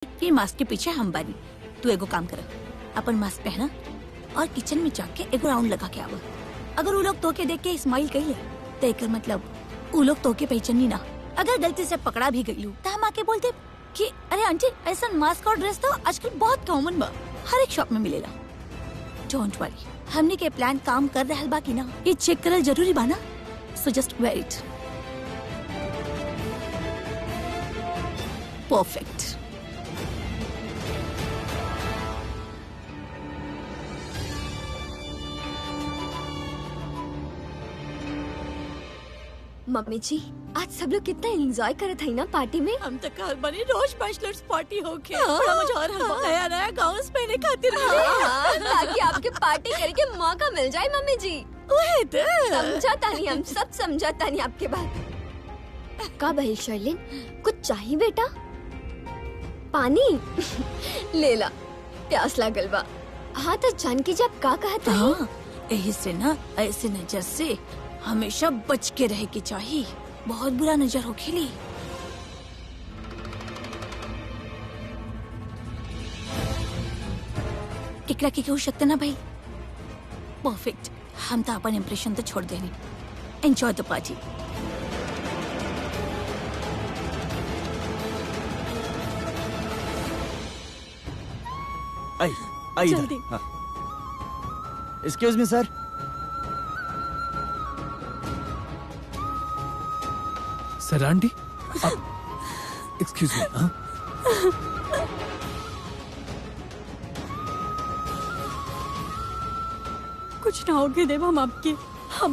ये मास्क के पीछे हम बानी। तू एगो काम कर, अपन मास्क पहना और किचन में जाके एगो राउंड लगा के आवा। अगर वो लोग तोके देख के स्माइल कइले तो एकर मतलब वो लोग तोके पहचानी ना। अगर गलती से पकड़ा भी गइलू तो हम आके बोलते कि अरे आंटी ऐसा मास्क और ड्रेस तो आजकल बहुत कॉमन बा, हर एक शॉप में मिलेला। डोंट वरी, हमने के प्लान काम कर रहल बा कि ना ये चेक करल जरूरी बा ना। So just wear it. Perfect. Mummy ji, आज सब लोग कितना एंजॉय करत है ना पार्टी में। हम तो कल बनी रोज बैचलर्स पार्टी होके बड़ा मजा आ रहा है। नया नया गाउन्स पहने खातिर ताकि आपके पार्टी करे के मौका मिल जाए मम्मी जी। समझा तानी, हम सब समझा तानी आपके बात। का भाई शर्लिन, कुछ चाहिए बेटा? पानी ले ला, प्यास लागल बा। हाँ तो जानकी जी आप का कहते हैं? यही से ना ऐसे नजर से हमेशा बच के रहे के चाहिए, बहुत बुरा नजर हो खेली। टिकरा के हो सकते ना भाई। परफेक्ट, हम तो अपन इम्प्रेशन तो छोड़ देनी। एंजॉय द पार्टी। आई जल्दी। एक्सक्यूज मी सर। सर आंटी, एक्सक्यूज मी। कुछ ना होके देव, हम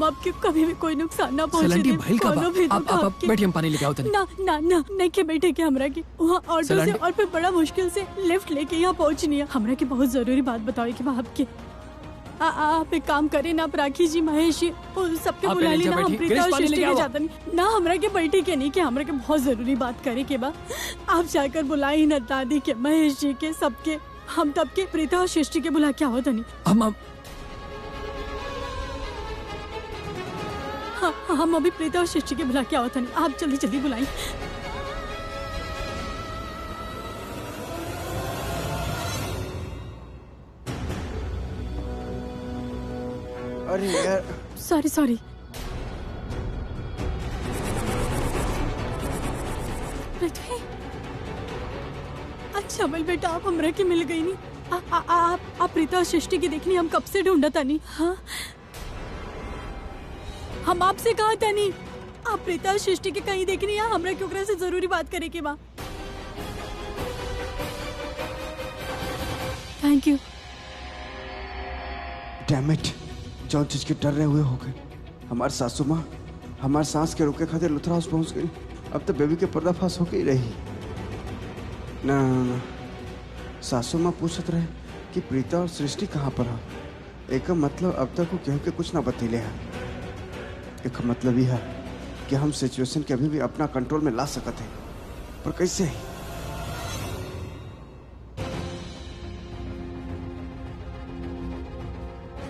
आपके कभी भी कोई नुकसान ना पहुंचे सर आंटी, देव। भाई का कोनो भी आप बैठिए, हम पानी लेके आओ तनी। ना ना ना नहीं के बैठे के हमरा की वहाँ ऑटो सर से आंटी। और फिर बड़ा मुश्किल से लिफ्ट लेके यहाँ पहुँचनी है। हमरा की बहुत जरूरी बात बताओ कि आपके आप एक काम करें ना, राखी जी, महेश जी, सबके आप बुला पहले ली ना। नीचे हम बैठिए, प्रीता गिरीश और पानी सृष्टि लेके के आओ। जाता नहीं ना। हमरा के बैठी के नहीं कि हमरा के बहुत जरूरी बात करे के बा। आप जाकर बुलाई ना दादी के, महेश जी के, सबके। हम तब के प्रीता और सृष्टि के बुला के आओ तनी। हम अभी प्रीता और सृष्टि के बुला के आओ तनी। आप जल्दी जल्दी बुलाई। अरे यार, सॉरी। पृथ्वी, अच्छा बल बेटा, आप हमरा के मिल गई नहीं। आप प्रीता और सृष्टि की देखनी हम कब से ढूंढा था नहीं। हाँ, हम आपसे कहा था नहीं आप प्रीता और सृष्टि के कहीं देखनी है। हमरा के ओकरा से जरूरी बात करे के बा। Thank you. डैम इट, जौन चीज के डर रहे हुए हो गए। हमारे सासू माँ हमारे सांस के रोके खातिर लुथरा हाउस पहुंच गई। अब तो बेबी के पर्दाफाश होके ही रही। ना, सासू माँ पूछत रहे कि प्रीता और सृष्टि कहाँ पर है। एक मतलब अब तक वो केहू के कुछ ना बतीले है। एक मतलब यह है कि हम सिचुएशन के अभी भी अपना कंट्रोल में ला सकते हैं, पर कैसे?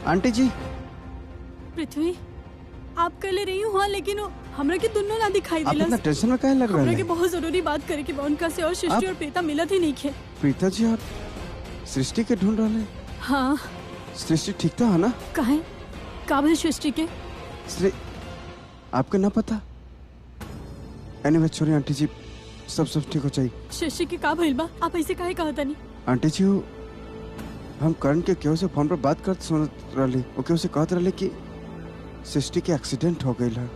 आंटी जी, पृथ्वी, आप कल रही हूँ। हाँ, लेकिन वो हमरा के दोनों ना दिखाई आप दिला। इतना टेंशन में काहे लग रहे हमरा के हैं? बहुत जरूरी बात करे के बा उनका से, और सृष्टि और प्रीता मिलत ही नहीं खे। प्रीता जी, आप सृष्टि के ढूंढ रहे हैं? हाँ, सृष्टि ठीक तो है ना? काहे का भइल सृष्टि के? आपको ना पता? एनीवे छोड़िए आंटी जी, सब ठीक हो जाए। सृष्टि के का भइल बा? आप ऐसे काहे कहता नहीं? आंटी जी, हम करण के केहू से फोन पर बात करते सुन रही। वो केहू से कहते रहे कि सृष्टि के एक्सीडेंट हो गई है।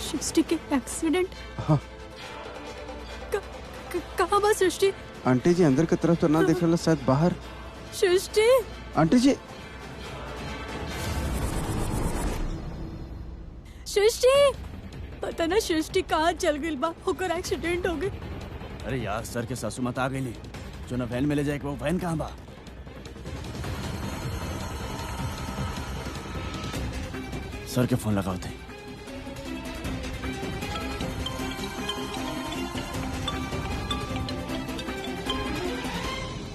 सृष्टि के एक्सीडेंट? हाँ। कहाँ बा सृष्टि? आंटी जी, अंदर की तरफ तो ना देख रहा, शायद बाहर। सृष्टि, आंटी जी, सृष्टि, पता ना सृष्टि कहाँ चल गई बा, होकर एक्सीडेंट हो गई। अरे यार, सर के सासू मत आ गई जो ना वैन में ले जाए। वो वैन कहाँ बा? सर के फोन लगाओ थे।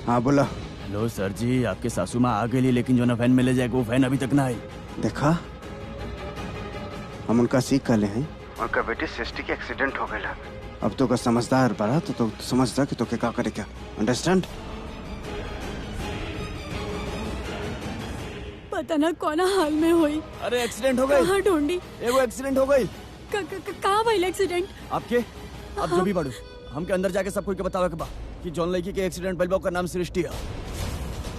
हाँ बोला। हेलो सर जी, आपके सासू माँ आ गई, लेकिन जो ना वैन में ले जाए वो वैन अभी तक ना आई। देखा, हम उनका सीख कर ले हैं। उनका बेटी सृष्टि के एक्सीडेंट हो गया। अब तो का समझदार बड़ा तो समझदा कि तो के का करे क्या, अंडरस्टैंड? पता ना कौन हाल में हुई, अरे एक्सीडेंट हो गई, कहाँ ढूंढी, एगो एक्सीडेंट हो गई। कहाँ भइल एक्सीडेंट? आपके आप जो भी पढ़ो, हमके अंदर जाके सब कोई के बतावे के बा कि जौन लड़की के एक्सीडेंट भइल बा ओकर नाम सृष्टि है।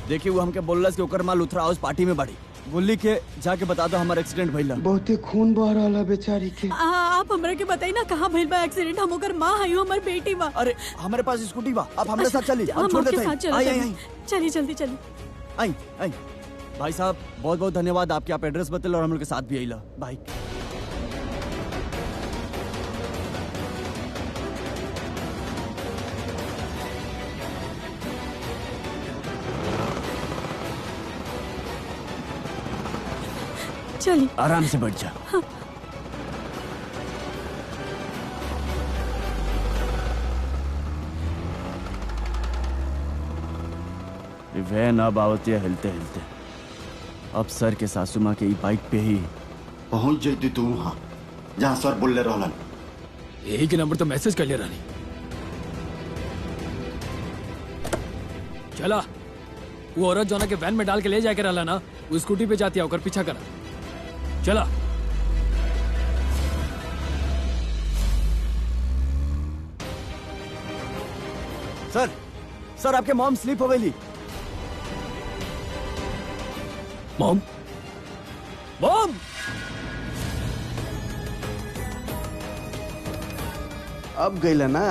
देखिए वो हमके बोललस कि ओकर माँ लुथरा हाउस पार्टी में बाड़ी, बोली के जाके बता दो हमारा एक्सीडेंट भइल। बहुते खून बह रहा बेचारी के। आप हमरा के बताई ना कहाँ भइल बा एक्सीडेंट, हम ओकर माँ हई, हमर बेटी बा। अरे हमारे पास स्कूटी बा, आप हमारे साथ चलिए, हम छोड़ देते हैं। आई आई आई चलिए जल्दी चलिए। आई आई भाई साहब बहुत बहुत धन्यवाद आपके, आप एड्रेस बतल और हम लोग के साथ भी आइला भाई। चलिए आराम से बैठ जा। वैन अब आवती है हिलते हिलते। अब सर के सासू माँ के ई बाइक पे ही पहुंच जैती तू वहां जहां सर बोलले रहलन। यही के नंबर तो मैसेज कर ले रानी। चला वो औरत जो ना के वैन में डाल के ले जाके रहला ना, वो स्कूटी पे जाती है, होकर पीछा करा। चला सर सर आपके मॉम स्लीप हो गई। मॉम मॉम अब गई ना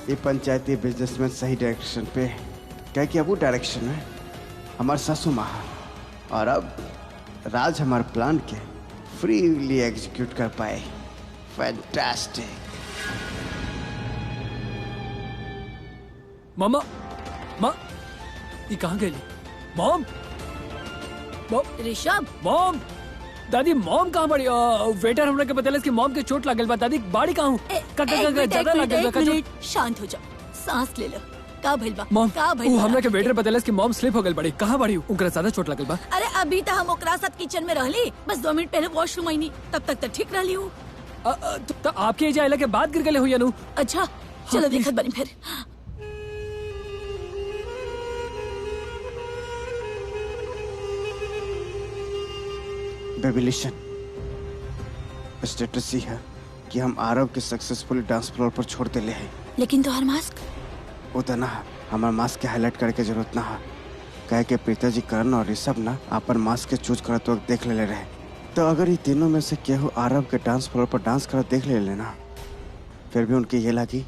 ये पंचायती बिजनेसमैन सही डायरेक्शन पे, क्या कि अब वो डायरेक्शन है हमारे सासू माँ, और अब राज हमारे प्लान के फ्रीली एग्जीक्यूट कर पाए। फैंटास्टिक। मामा माँ ये कहाँ गई? मॉम मॉम ऋषभ, मॉम दादी मॉम कहाँ बड़ी? वेटर हमरा के बतेलस कि मॉम के चोट लागल बा। दादी बाड़ी कहाँ हूँ? ज्यादा लागल बा? शांत हो जाओ, सांस ले लो। का भइल बा? मॉम का भइल वो बा? हमरा के वेटर बतेलस कि मॉम स्लिप हो गई बड़ी। कहाँ बड़ी? उनकरा ज्यादा चोट लागल बा। अरे अभी तो हम ओकरा साथ किचन में रहली, बस 2 मिनट पहले वॉशरूम आईनी, तब तक तो ठीक रहली हूँ। तो आपके एजा आइला के बाद गिर गले हुई नु? अच्छा चलो please। देखत बनी फिर। बेबी लिशन, स्टेटस ही है कि हम आरव के सक्सेसफुली डांस फ्लोर पर छोड़ देले हैं। लेकिन तोहर मास्क? उतना हमारे मास्क के हाईलाइट करे के जरूरत ना है, कहे के पिताजी करण और ऋषभ ना अपन मास्क के चूज करत वक्त देख ले रहे। तो अगर ये तीनों में से केहू आरव के डांस फ्लोर पर डांस करत देख ले लेना, फिर भी उनकी ये लगी